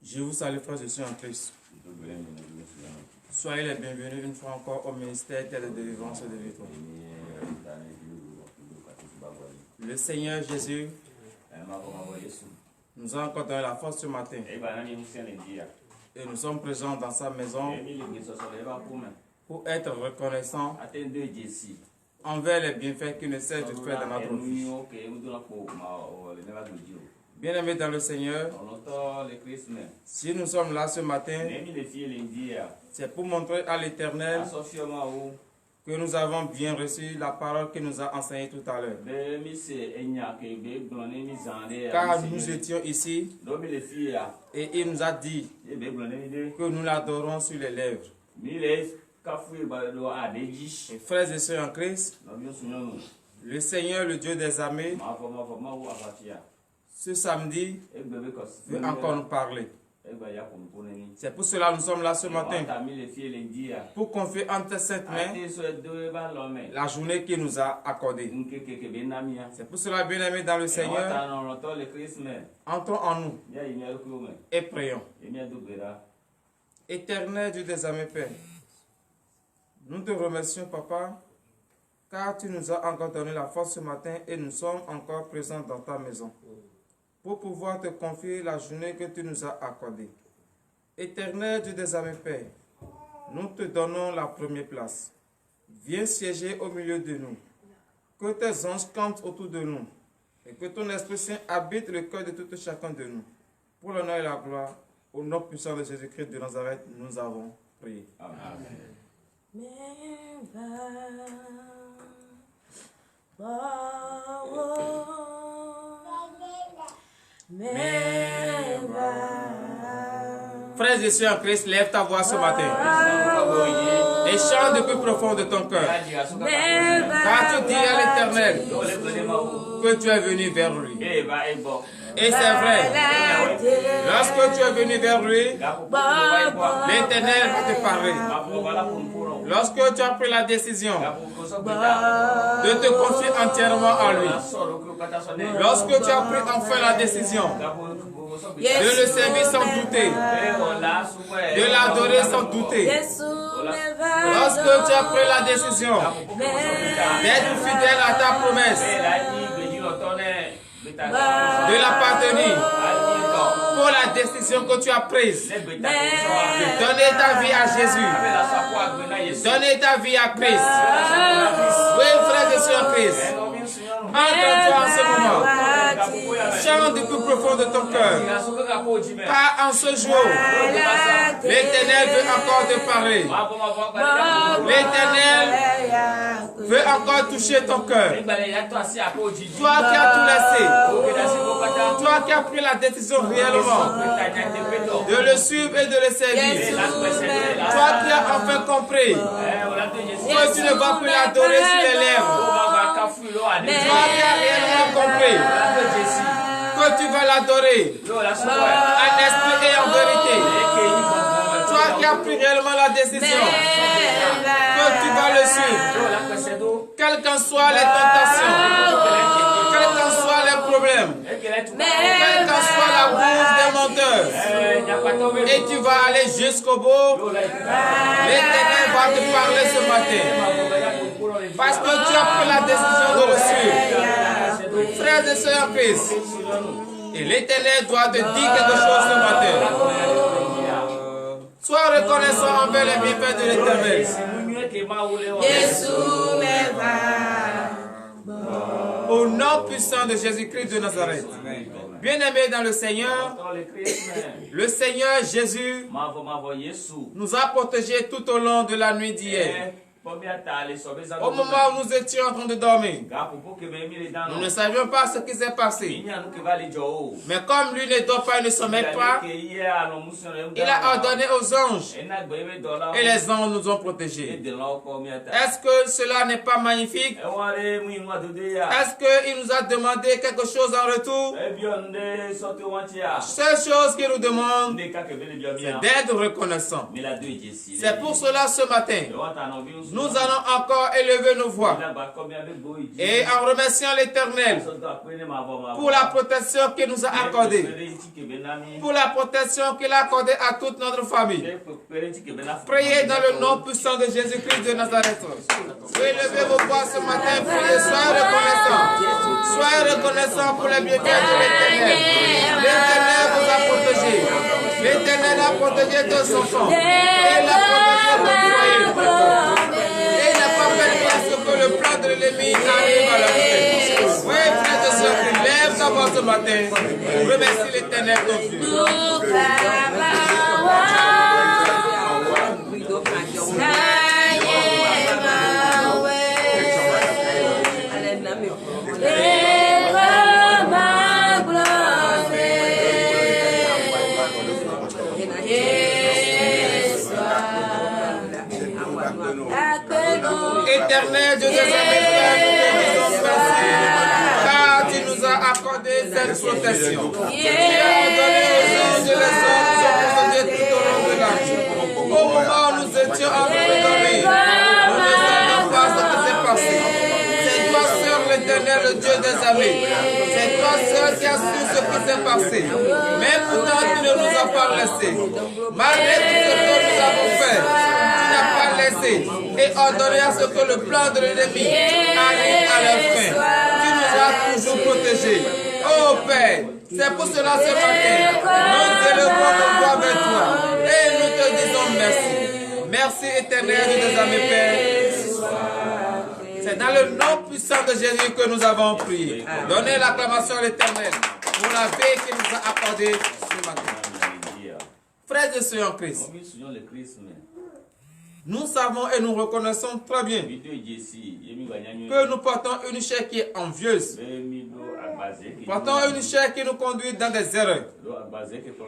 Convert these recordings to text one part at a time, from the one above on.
Je vous salue, frères et sœurs en Christ. Soyez les bienvenus une fois encore au ministère de délivrance et de victoire. Le Seigneur Jésus nous a encore donné la force ce matin. Et nous sommes présents dans sa maison pour être reconnaissants envers les bienfaits qu'il ne cesse de faire dans notre vie. Bien-aimés dans le Seigneur, si nous sommes là ce matin, c'est pour montrer à l'Éternel que nous avons bien reçu la parole qu'il nous a enseignée tout à l'heure. Car nous étions ici et il nous a dit que nous l'adorons sur les lèvres. Et frères et sœurs en Christ, le Seigneur, le Dieu des armées, ce samedi, veut encore nous parler. C'est pour cela que nous sommes là ce matin, pour confier entre cette main la journée qu'il nous a accordée. C'est pour cela, bien-aimés dans le Seigneur, entrons en nous et prions. Éternel Dieu des armées, Père, nous te remercions, Papa, car tu nous as encore donné la force ce matin et nous sommes encore présents dans ta maison pour pouvoir te confier la journée que tu nous as accordée. Éternel Dieu des armées, Père, nous te donnons la première place. Viens siéger au milieu de nous. Que tes anges campent autour de nous et que ton Esprit Saint habite le cœur de tout et chacun de nous. Pour l'honneur et la gloire, au nom puissant de Jésus-Christ de Nazareth, nous avons prié. Amen. Frères et sœurs en Christ, lève ta voix ce matin et chante le plus profond de ton cœur. Car tu dis à l'Éternel que tu es venu vers lui. Et c'est vrai, lorsque tu es venu vers lui, l'Éternel va te parler. Lorsque tu as pris la décision de te confier entièrement à lui, lorsque tu as pris enfin la décision de le servir sans douter, de l'adorer sans douter, lorsque tu as pris la décision d'être fidèle à ta promesse, de l'appartenir pour la décision que tu as prise de donner ta vie à Jésus, donner ta vie à Christ. Oui, frères et sœurs en Christ, entre-toi en ce moment, chante du plus profond de ton cœur, car en ce jour, l'Éternel veut encore te parler. L'Éternel veut encore toucher ton cœur. Toi qui as tout laissé, toi qui as pris la décision réellement de le suivre et de le servir, toi qui as enfin compris que tu ne vas plus l'adorer sur les lèvres, toi qui as réellement compris que tu vas l'adorer en esprit et en vérité, toi qui as pris réellement la décision que tu vas le suivre, quelles qu'en soient les tentations, quels qu'en soient les problèmes, quelle qu'en soit la bourse des menteurs, et tu vas aller jusqu'au bout, l'Éternel va te parler ce matin, parce que tu as pris la décision de le suivre. Frères et sœurs en Christ, et l'Éternel doit te dire quelque chose ce matin. Sois reconnaissant envers les bienfaits de l'Éternel. Au nom puissant de Jésus-Christ de Nazareth. Bien-aimés dans le Seigneur, le Seigneur Jésus nous a protégés tout au long de la nuit d'hier. Au moment où nous étions en train de dormir, nous ne savions pas ce qui s'est passé. Mais comme lui ne dort pas et ne sommeille pas, il a ordonné aux anges et les anges nous ont protégés. Est-ce que cela n'est pas magnifique? Est-ce qu'il nous a demandé quelque chose en retour? Seule chose qu'il nous demande, c'est d'être reconnaissant. C'est pour cela ce matin, nous allons encore élever nos voix. Et en remerciant l'Éternel pour la protection qu'il nous a accordée, pour la protection qu'il a accordée à toute notre famille. Priez dans le nom puissant de Jésus-Christ de Nazareth. Élevez vos voix ce matin, priez, soyez reconnaissants. Soyez reconnaissants pour les bienfaits de l'Éternel. L'Éternel vous a protégé. L'Éternel a protégé de son sang. Et il a protégé de ton foyer. Et il n'a pas permis à ce que le plan de l'ennemi arrive à la fin. Oui, frère de soeur, lève ta voix ce matin. Remercie l'Éternel ton Dieu. Éternel Dieu des armées, Père, nous te disons merci, car tu nous as accordé cette protection. Tu as ordonné aux anges et les hommes qui sont protégés tout au long de la nuit. Au moment où nous étions en train de dormir, nous ne savions pas ce qui s'est passé. C'est toi seul l'Éternel, le Dieu des armées. C'est toi seul qui as su ce qui s'est passé. Mais pourtant tu ne nous as pas laissés. Malgré tout ce que nous avons fait, tu n'as pas laissé et ordonné à ce que le plan de l'ennemi arrive à la fin. Tu nous as toujours protégés. Oh Père, c'est pour cela ce matin, nous élevons nos voix vers toi et nous te disons merci. Merci éternel de tes amis Père. C'est dans le nom puissant de Jésus que nous avons prié. Donnez l'acclamation à l'Éternel pour la paix qu'il nous a accordée ce matin. Frères et sœurs en Christ, nous savons et nous reconnaissons très bien que nous portons une chair qui est envieuse. Portons une chair qui nous conduit dans des erreurs.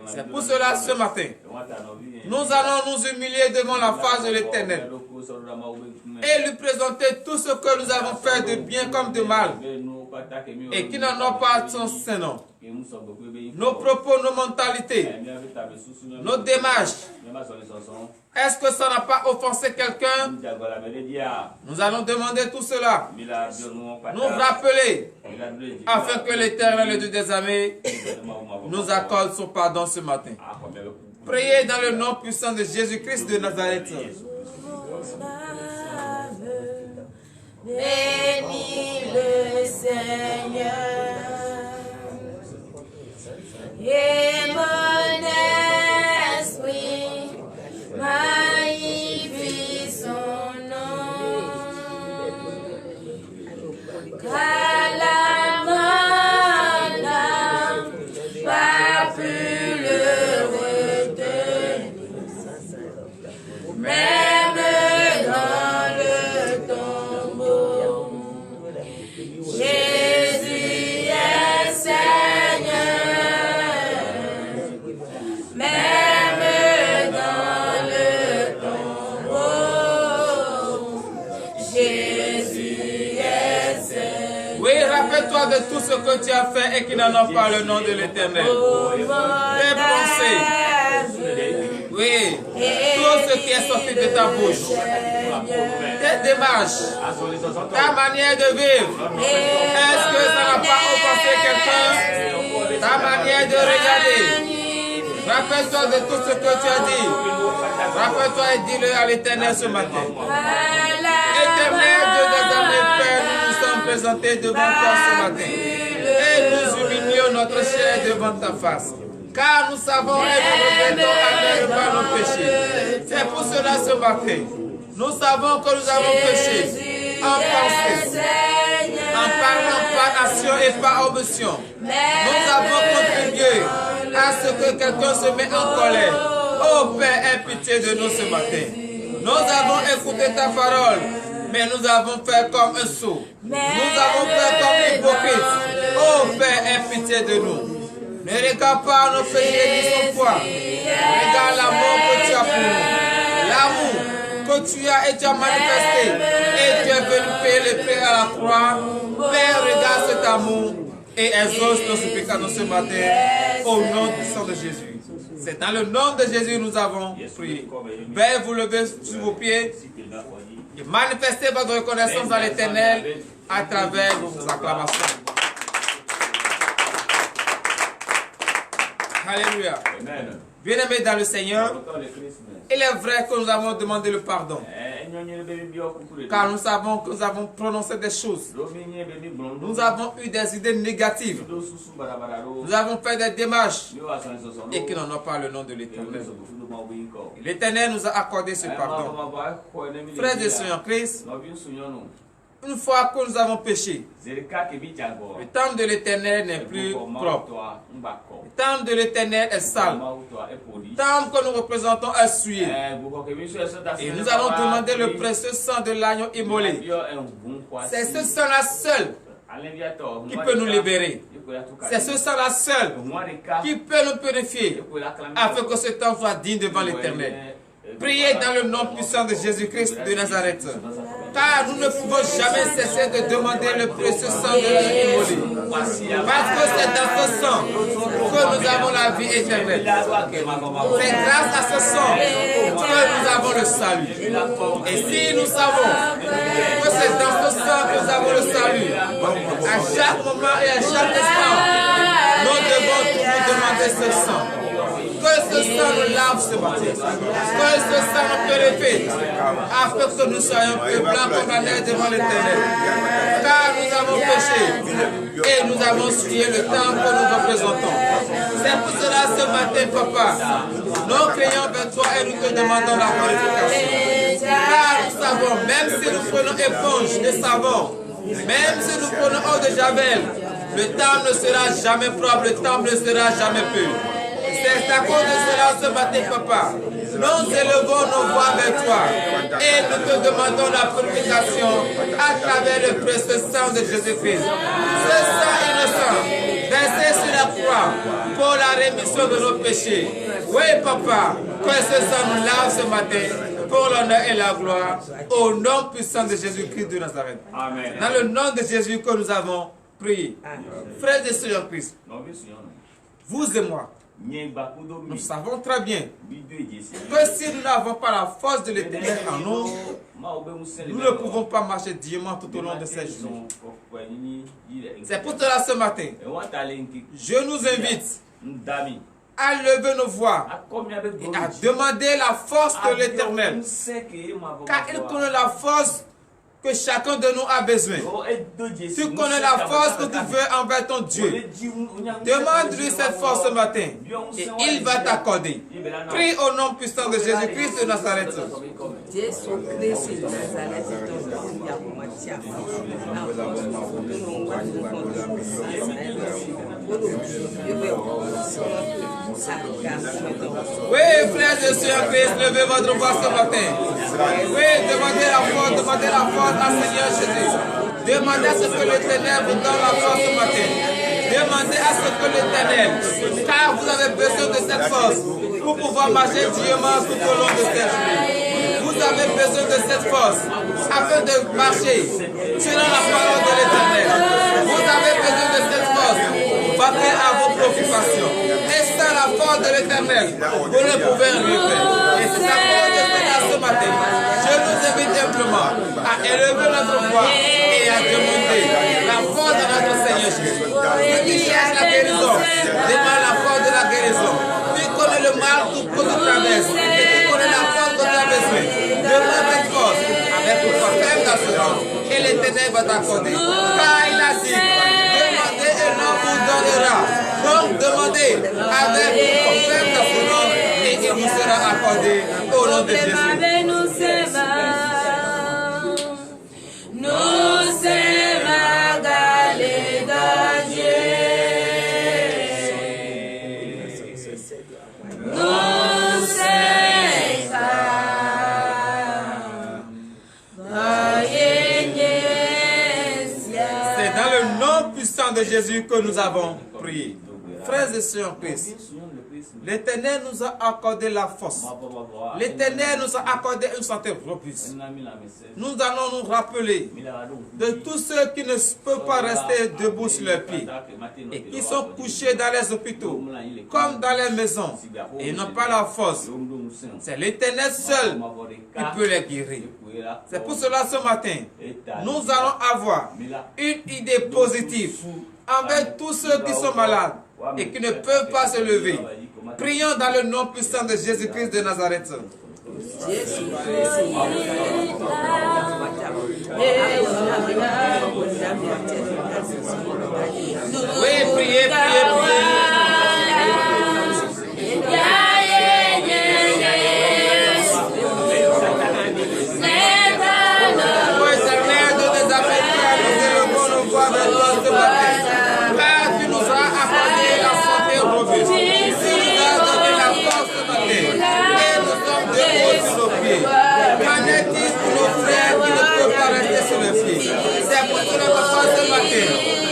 C'est pour cela ce matin, nous allons nous humilier devant la face de l'Éternel et lui présenter tout ce que nous avons fait de bien comme de mal et qui n'en ont pas son Saint-Nom. Nos propos, nos mentalités, nos démarches. Est-ce que ça n'a pas offensé quelqu'un? Nous allons demander tout cela. Nous rappeler afin que l'Éternel Dieu des armées nous accorde son pardon ce matin. Priez dans le nom puissant de Jésus-Christ de Nazareth. Bénis le Seigneur et mon esprit magnifie son nom, car la mort n'a pas pu le retenir, même dans le tombeau. Jésus est Seigneur, même dans le tombeau. Jésus est Seigneur. Oui, rappelle-toi de tout ce que tu as fait et qui n'en ont pas le nom de l'Éternel. Tes pensées, oui, tout ce qui est sorti de ta bouche, tes démarches, ta manière de vivre. Est-ce que ça n'a pas offensé quelqu'un? Ta manière de regarder. Rappelle-toi de tout ce que tu as dit. Rappelle-toi et dis-le à l'Éternel ce matin. Éternel Dieu des armées, Père, nous nous sommes présentés devant toi ce matin. Et nous humilions notre chair devant ta face. Car nous savons et nous regrettons amèrement nos péchés. C'est pour cela ce matin, nous savons que nous avons péché en pensée, en parlant par action et par omission. Nous avons contribué à ce que quelqu'un se mette en colère. Oh Père, aie pitié de nous ce matin. Nous avons écouté ta parole, mais nous avons fait comme un sot. Nous avons fait comme hypocrite. Oh Père, aie pitié de nous. Ne regarde pas nos péchés ni son poids. Regarde l'amour que tu as pour nous. L'amour que tu as et tu as manifesté. Et tu es venu payer le prix à la croix. Père, regarde cet amour et exauce nos supplications ce matin au nom du sang de Jésus. C'est dans le nom de Jésus que nous avons prié. Père, vous levez sur vos pieds Et manifestez votre reconnaissance à l'Éternel à travers vos acclamations. Alléluia. Bien-aimés dans le Seigneur, il est vrai que nous avons demandé le pardon. Car nous savons que nous avons prononcé des choses. Nous avons eu des idées négatives. Nous avons fait des démarches et qui n'en ont pas le nom de l'Éternel. L'Éternel nous a accordé ce pardon. Frères et sœurs en Christ, une fois que nous avons péché, le temple de l'Éternel n'est plus propre. Le temple de l'Éternel est sale. Le temple que nous représentons est souillé. Et nous allons demander le précieux sang de l'agneau immolé. C'est ce sang-là seul qui peut nous libérer. C'est ce sang-là seul qui peut nous purifier afin que ce temple soit digne devant l'Éternel. Priez dans le nom puissant de Jésus-Christ de Nazareth. Car nous ne pouvons jamais cesser de demander le précieux sang de l'agneau immolé. Parce que c'est dans ce sang que nous avons la vie éternelle. C'est grâce à ce sang que nous avons le salut. Et si nous savons que c'est dans ce sang que nous avons le salut, à chaque moment et à chaque instant, nous devons toujours demander ce sang. Que ce sang nous lave ce matin. Que ce sang nous purifie. Afin que nous soyons plus blancs comme la neige devant l'Éternel. Car nous avons péché et nous avons souillé le temple que nous représentons. C'est pour cela ce matin, Papa, nous crions vers toi et nous te demandons la purification. Car nous savons, même si nous prenons éponge de savon, même si nous prenons eau de javel, le temple ne sera jamais propre, le temple ne sera jamais pur. C'est à cause de cela ce matin, Papa, nous élevons nos voix vers toi et nous te demandons la purification à travers le précieux sang de Jésus-Christ. Ce sang innocent, versé sur la croix pour la rémission de nos péchés. Oui, Papa, que ce sang nous lave ce matin pour l'honneur et la gloire au nom puissant de Jésus-Christ de Nazareth. Amen. Dans le nom de Jésus que nous avons prié. Frères et sœurs en Christ, vous et moi, nous savons très bien que si nous n'avons pas la force de l'Éternel en nous, nous ne pouvons pas marcher dignement tout au long de ces jours. C'est pour cela ce matin, je nous invite à lever nos voix et à demander la force de l'Éternel, car il connaît la force que chacun de nous a besoin. Tu connais la force que tu veux envers ton Dieu. Demande-lui cette force ce matin et il va t'accorder. Prie au nom puissant de Jésus-Christ de Nazareth. Oui, frères et sœurs en Christ, levez votre voix ce matin. Oui, demandez la force à Seigneur Jésus. Demandez à ce que l'Éternel vous donne la force ce matin. Demandez à ce que l'Éternel, car vous avez besoin de cette force pour pouvoir marcher dignement tout au long de cette journée. Vous avez besoin de cette force afin de marcher selon la parole de l'Éternel. Vous avez besoin de cette force pour battre à vos préoccupations. Et sans la force de l'Éternel, vous ne pouvez rien faire. Et c'est à cause de cela ce matin, je nous invite simplement à élever notre voix et à demander la force de notre Seigneur Jésus. Ceux qui cherchent la guérison, demande la force de la guérison. Tu connais le mal que tu traverses et tu connais la force que tu as besoin. Demande cette force avec une foi ferme d'assurance et l'Éternel va t'accorder. Car il a dit, demandez et l'on vous donnera. Donc demandez avec une foi ferme d'assurance et il vous sera accordé au nom de Jésus. De Jésus que nous avons prié. Frères et sœurs en Christ, l'Éternel nous a accordé la force l'Éternel nous a accordé une santé robuste. Nous allons nous rappeler de tous ceux qui ne peuvent pas rester debout sur leurs pieds et qui sont couchés dans les hôpitaux comme dans les maisons et n'ont pas la force. C'est l'Éternel seul qui peut les guérir. C'est pour cela ce matin, nous allons avoir une idée positive envers tous ceux qui sont malades et qui ne peuvent pas se lever. Prions dans le nom puissant de Jésus-Christ de Nazareth. Oui, priez, priez, priez.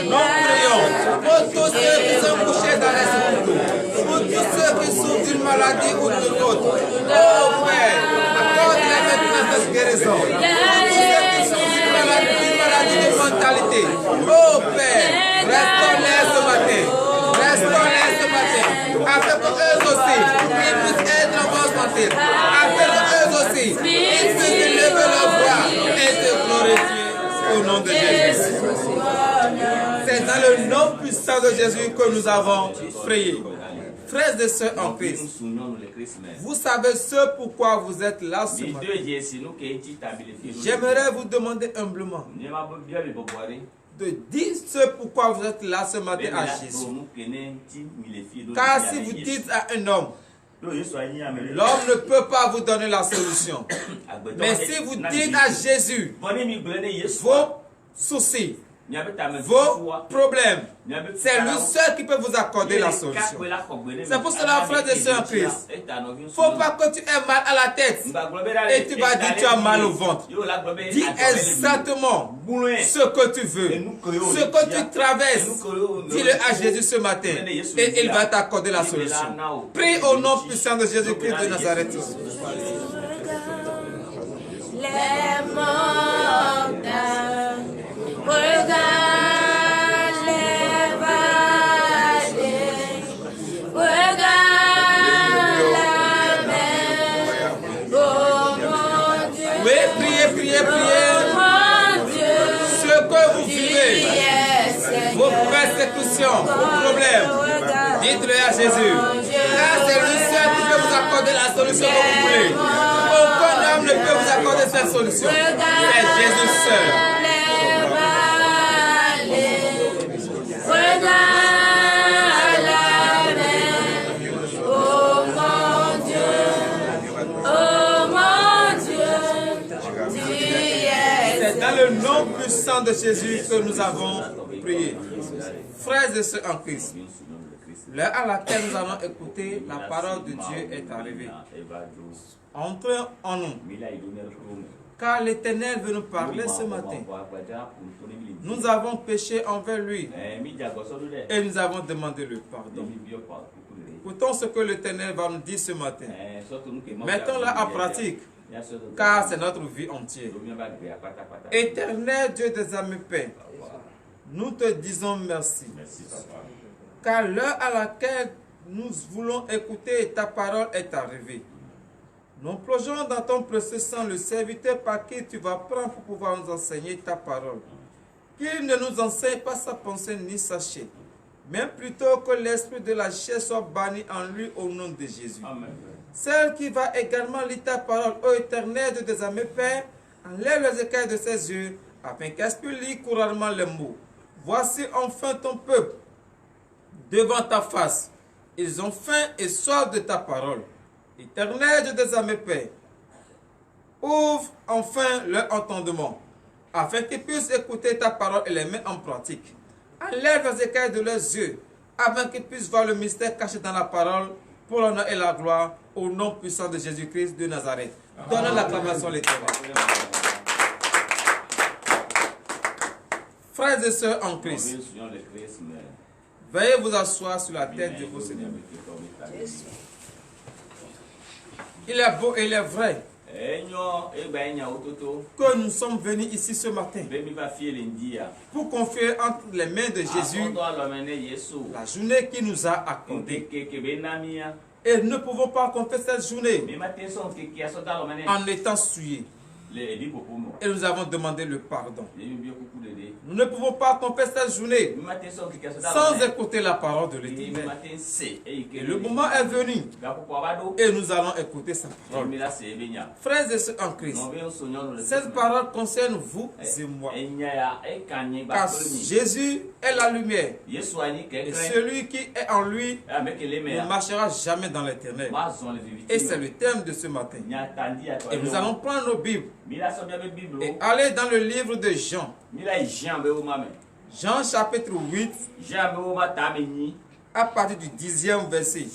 Nous prions pour tous ceux qui sont couchés dans les hôpitaux, pour tous ceux qui souffrent d'une maladie ou d'une autre. Oh Père, accorde-les maintenant cette guérison. Pour tous ceux qui souffrent d'une maladie de mentalité. Oh Père, restaure-les ce matin. Restaure-les ce matin. Afin que eux aussi, ils puissent être en bonne santé. Afin que eux aussi, ils puissent lever leur voix et te glorifier au nom de Jésus. C'est dans le nom puissant de Jésus que nous avons prié. Frères et sœurs en Christ, vous savez ce pourquoi vous êtes là ce matin. J'aimerais vous demander humblement de dire ce pourquoi vous êtes là ce matin à Jésus. Car si vous dites à un homme, l'homme ne peut pas vous donner la solution. Mais si vous dites à Jésus vos soucis, vos problèmes, c'est lui seul qui peut vous accorder la solution. C'est pour cela, frères et sœurs en Christ, il ne faut pas que tu aies mal à la tête et tu vas dire que tu as mal au ventre. Dis exactement ce que tu veux, ce que tu traverses. Dis-le à Jésus ce matin et il va t'accorder la solution. Prie au nom puissant de Jésus-Christ de Nazareth. Les montagnes, regarde les vallées, regarde la mer, oh mon Dieu. Oui, priez, priez, priez. Oh mon Dieu, ce que vous vivez, vos persécutions, vos problèmes, dites-le à Jésus. Là, c'est lui seul qui peut vous accorder la solution que vous voulez. Aucun homme ne peut vous accorder cette solution. C'est Jésus seul. C'est dans le nom puissant de Jésus que nous avons prié. Frères et sœurs en Christ, l'heure à laquelle nous allons écouter la parole de Dieu est arrivée. Entrez en nous, car l'Éternel veut nous parler ce matin. Nous avons péché envers lui et nous avons demandé le pardon. Écoutons ce que l'Éternel va nous dire ce matin. Mettons-la en pratique, car c'est notre vie entière. Éternel Dieu des âmes paix, nous te disons merci. Car l'heure à laquelle nous voulons écouter ta parole est arrivée. Nous plongeons dans ton précieux sang le serviteur par qui tu vas prendre pour pouvoir nous enseigner ta parole. Qu'il ne nous enseigne pas sa pensée ni sa chair, mais plutôt que l'esprit de la chair soit banni en lui au nom de Jésus. Amen. Celle qui va également lire ta parole, ô Éternel Dieu des âmes Père, enlève les écailles de ses yeux, afin qu'elle puisse lire couramment les mots. Voici enfin ton peuple devant ta face. Ils ont faim et soif de ta parole. Éternel Dieu des âmes Père, ouvre enfin leur entendement, afin qu'ils puissent écouter ta parole et les mettre en pratique. Enlève les écailles de leurs yeux, afin qu'ils puissent voir le mystère caché dans la parole, pour l'honneur et la gloire, au nom puissant de Jésus-Christ de Nazareth. Donne l'acclamation à l'Éternel. Frères et sœurs en Christ, veuillez vous asseoir sur la tête de vos Seigneurs. Il est beau et il est vrai que nous sommes venus ici ce matin pour confier entre les mains de Jésus la journée qu'il nous a accordée. Et nous ne pouvons pas accomplir cette journée en étant souillés. Et nous avons demandé le pardon. Nous ne pouvons pas accomplir cette journée sans écouter la parole de l'Éternel. Et le moment est venu et nous allons écouter sa parole. Frères et sœurs en Christ, cette parole concerne vous et moi. Car Jésus est la lumière. Et celui qui est en lui ne marchera jamais dans l'éternel. Et c'est le thème de ce matin. Et nous allons prendre nos Bibles et aller dans le livre de Jean. Jean chapitre 8 à partir du 10e verset.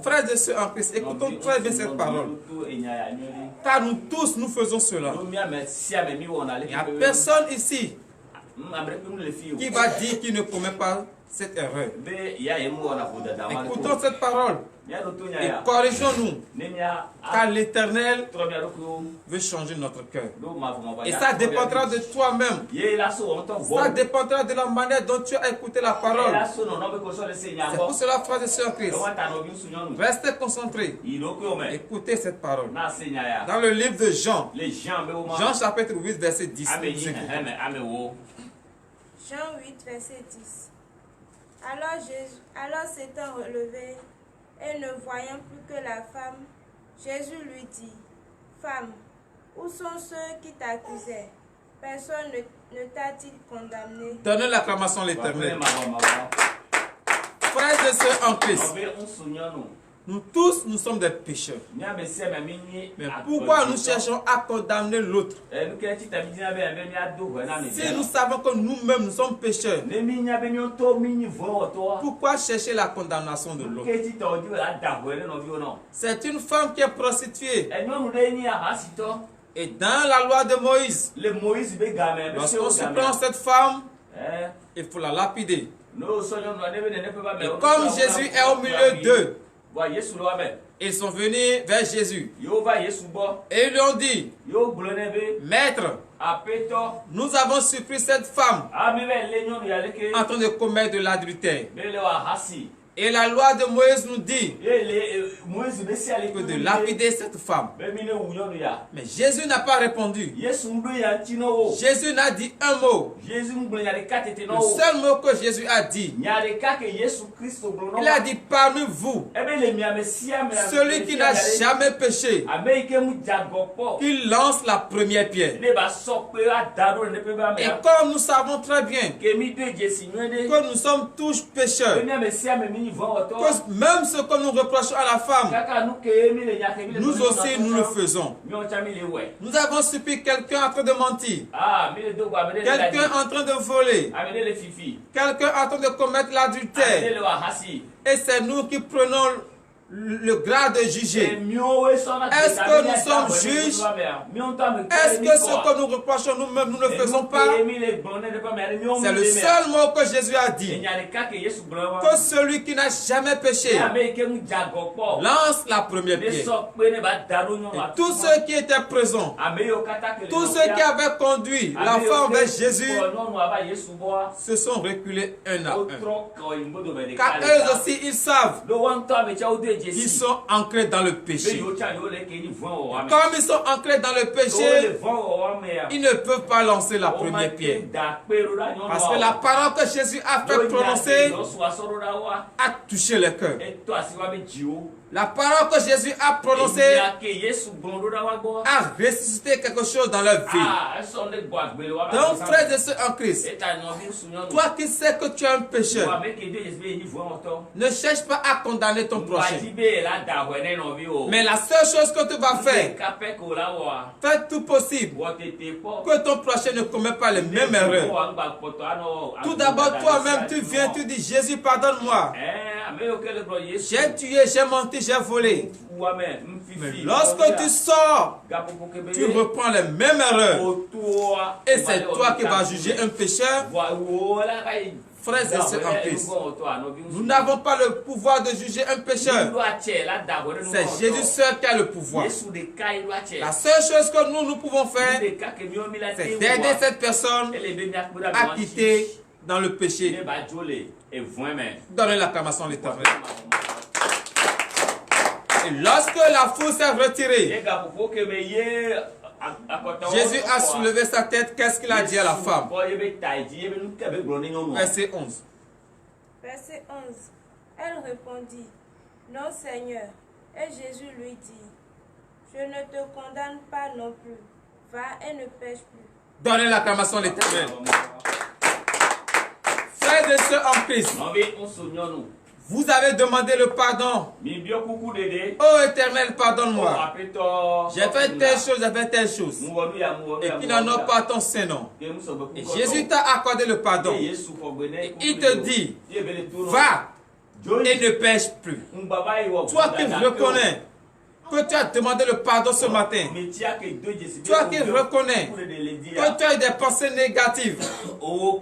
Frères et sœurs en Christ, écoutons très bien cette parole. Car nous tous, nous faisons cela. Il n'y a personne ici qui va dire qu'il ne commet pas cette erreur. Écoutons cette parole et corrigeons-nous, car l'Éternel veut changer notre cœur. Et ça dépendra de toi-même. Ça dépendra de la manière dont tu as écouté la parole. C'est pour cela, frères et sœurs en Christ, restez concentrés. Écoutez cette parole. Dans le livre de Jean, Jean chapitre 8, verset 10. Jean 8, verset 10. Alors s'étant relevé et ne voyant plus que la femme, Jésus lui dit, « Femme, où sont ceux qui t'accusaient? Personne ne t'a-t-il condamné? » Donnez l'acclamation à l'Éternel. Frères et sœurs en Christ, nous tous, nous sommes des pécheurs. Mais pourquoi nous cherchons à condamner l'autre? Si nous savons que nous-mêmes, nous sommes pécheurs, pourquoi chercher la condamnation de l'autre? C'est une femme qui est prostituée. Et dans la loi de Moïse, lorsqu'on surprend cette femme, il faut la lapider. Et comme Jésus est au milieu d'eux, ils sont venus vers Jésus et ils lui ont dit, Maître, nous avons surpris cette femme en train de commettre de l'adultère. Et la loi de Moïse nous dit que de lapider cette femme. Mais Jésus n'a pas répondu. Jésus n'a dit un mot. Le seul mot que Jésus a dit, il a dit parmi vous, celui qui n'a jamais péché, qu'il lance la première pierre. Et comme nous savons très bien que nous sommes tous pécheurs, que même ce que nous reprochons à la femme, nous aussi nous le faisons. Nous avons supplié quelqu'un en train de mentir, quelqu'un en train de voler, quelqu'un en train de commettre l'adultère, et c'est nous qui prenons le grade de juger. Est-ce que nous sommes juges? Est-ce que ce que nous reprochons nous-mêmes, nous ne faisons pas? C'est le seul mot que Jésus a dit. Que celui qui n'a jamais péché lance la première pierre. Et tous ceux qui étaient présents, tous ceux qui avaient conduit la femme vers Jésus, se sont reculés un à un. Car eux aussi, ils savent qu'ils sont ancrés dans le péché. Comme ils sont ancrés dans le péché, ils ne peuvent pas lancer la première pierre. Parce que la parole que Jésus a fait prononcer a touché le cœur. La parole que Jésus a prononcée a ressuscité quelque chose dans leur vie. Donc, frères et sœurs en Christ, toi qui sais que tu es un pécheur, ne cherche pas à condamner ton prochain. Mais la seule chose que tu vas faire, fais tout possible que ton prochain ne commet pas les mêmes erreurs. Tout d'abord, toi-même, tu viens, tu dis, Jésus, pardonne-moi. J'ai tué, j'ai menti, j'ai volé. Mais lorsque tu sors, tu reprends les mêmes erreurs. Et c'est toi qui vas juger un pécheur. Frères et sœurs en Christ, nous n'avons pas le pouvoir de juger un pécheur. C'est Jésus seul qui a le pouvoir. La seule chose que nous pouvons faire, c'est d'aider cette personne à quitter dans le péché. Donnez l'acclamation à l'Éternel. Et lorsque la foule s'est retirée, Jésus a soulevé sa tête. Qu'est-ce qu'il a dit à la femme? Verset 11. Verset 11. Elle répondit, non Seigneur. Et Jésus lui dit, je ne te condamne pas non plus. Va et ne pêche plus. Donnez l'acclamation à l'Éternel. Frères et sœurs en Christ, vous avez demandé le pardon. Oh Éternel, pardonne-moi. J'ai fait telle chose, j'ai fait telle chose. Et qui n'en ont pas ton Saint-Nom. Et Jésus t'a accordé le pardon. Et il te dit, va et ne pêche plus. Toi qui reconnais que tu as demandé le pardon ce matin. Toi qui reconnais que tu as eu des pensées négatives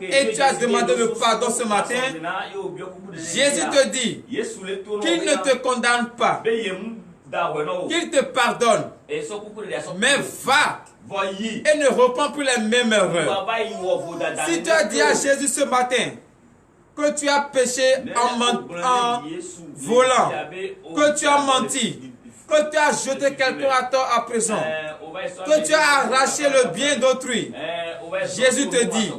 et tu as demandé le pardon ce matin. Jésus te dit qu'il ne te condamne pas, qu'il te pardonne, mais va et ne reprends plus les mêmes erreurs. Si tu as dit à Jésus ce matin que tu as péché en volant, que tu as menti, que tu as jeté quelqu'un à tort à présent, que tu as arraché le bien d'autrui, Jésus te dit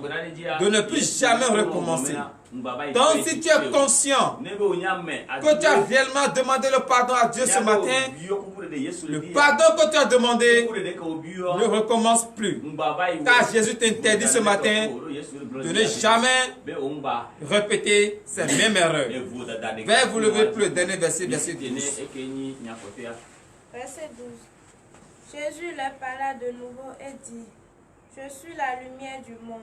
de ne plus jamais recommencer. Donc si tu es conscient que tu as réellement demandé le pardon à Dieu ce matin, le pardon que tu as demandé ne recommence plus. Car Jésus t'interdit ce matin de ne jamais répéter ces mêmes erreurs. Veuillez vous lever pour le dernier verset, verset 12. Verset 12. Jésus leur parla de nouveau et dit, je suis la lumière du monde.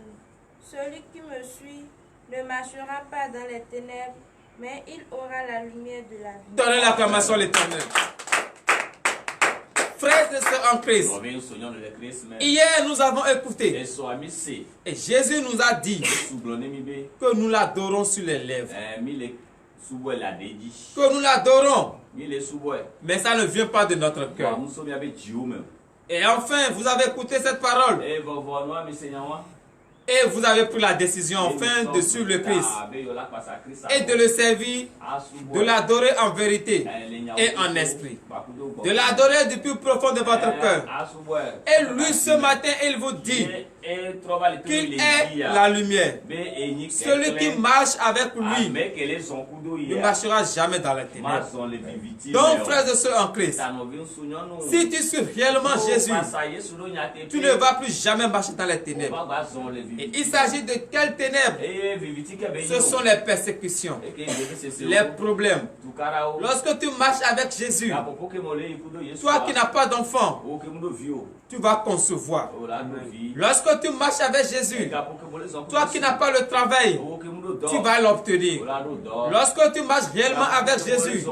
Celui qui me suit ne marchera pas dans les ténèbres, mais il aura la lumière de la vie. Donnez l'acclamation à l'Éternel. Frères et sœurs en Christ, hier nous avons écouté et Jésus nous a dit que nous l'adorons sur les lèvres, que nous l'adorons, mais ça ne vient pas de notre cœur. Et enfin, vous avez écouté cette parole et vous avez pris la décision enfin de suivre le Christ et de le servir, de l'adorer en vérité et en esprit, de l'adorer du plus profond de votre cœur. Et lui ce matin, il vous dit qu'il est la lumière. Celui qui marche avec lui ne marchera jamais dans les ténèbres. Donc frères et sœurs en Christ, si tu suis réellement Jésus, tu ne vas plus jamais marcher dans les ténèbres. Et il s'agit de quelles ténèbres? Ce sont les persécutions, les problèmes. Lorsque tu marches avec Jésus, toi qui n'as pas d'enfant, tu vas concevoir. Lorsque tu marches avec Jésus, toi qui n'as pas le travail, tu vas l'obtenir. Lorsque tu marches réellement avec Jésus,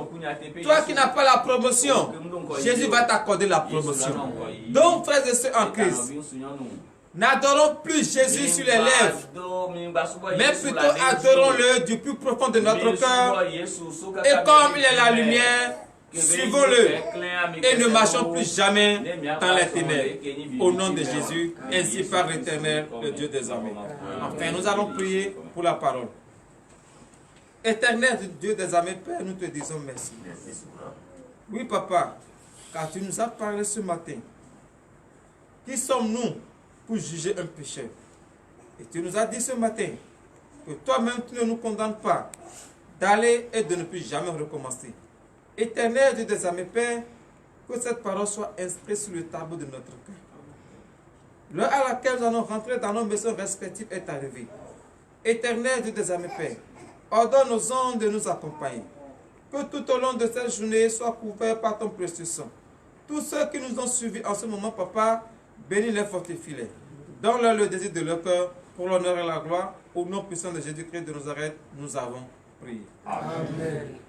toi qui n'as pas la promotion, Jésus va t'accorder la promotion. Donc frères et sœurs en Christ, n'adorons plus Jésus sur les lèvres, mais plutôt adorons-le du plus profond de notre cœur. Et comme il est la lumière, suivons-le et ne marchons plus jamais dans les ténèbres. Au nom de Jésus, ainsi par l'Éternel, le Dieu des armées. Enfin, nous allons prier pour la parole. Éternel Dieu des armées, Père, nous te disons merci. Oui, Papa, car tu nous as parlé ce matin. Qui sommes-nous pour juger un pécheur? Et tu nous as dit ce matin que toi-même tu ne nous condamnes pas d'aller et de ne plus jamais recommencer. Éternel Dieu des armées, Père, que cette parole soit inscrite sur le tableau de notre cœur. L'heure à laquelle nous allons rentrer dans nos maisons respectives est arrivée. Éternel Dieu des armées, Père, ordonne aux anges de nous accompagner. Que tout au long de cette journée soit couvert par ton précieux sang. Tous ceux qui nous ont suivis en ce moment, Papa, bénis les fortifie-les. Donne-leur le désir de leur cœur pour l'honneur et la gloire. Au nom puissant de Jésus-Christ de Nazareth, nous avons prié. Amen.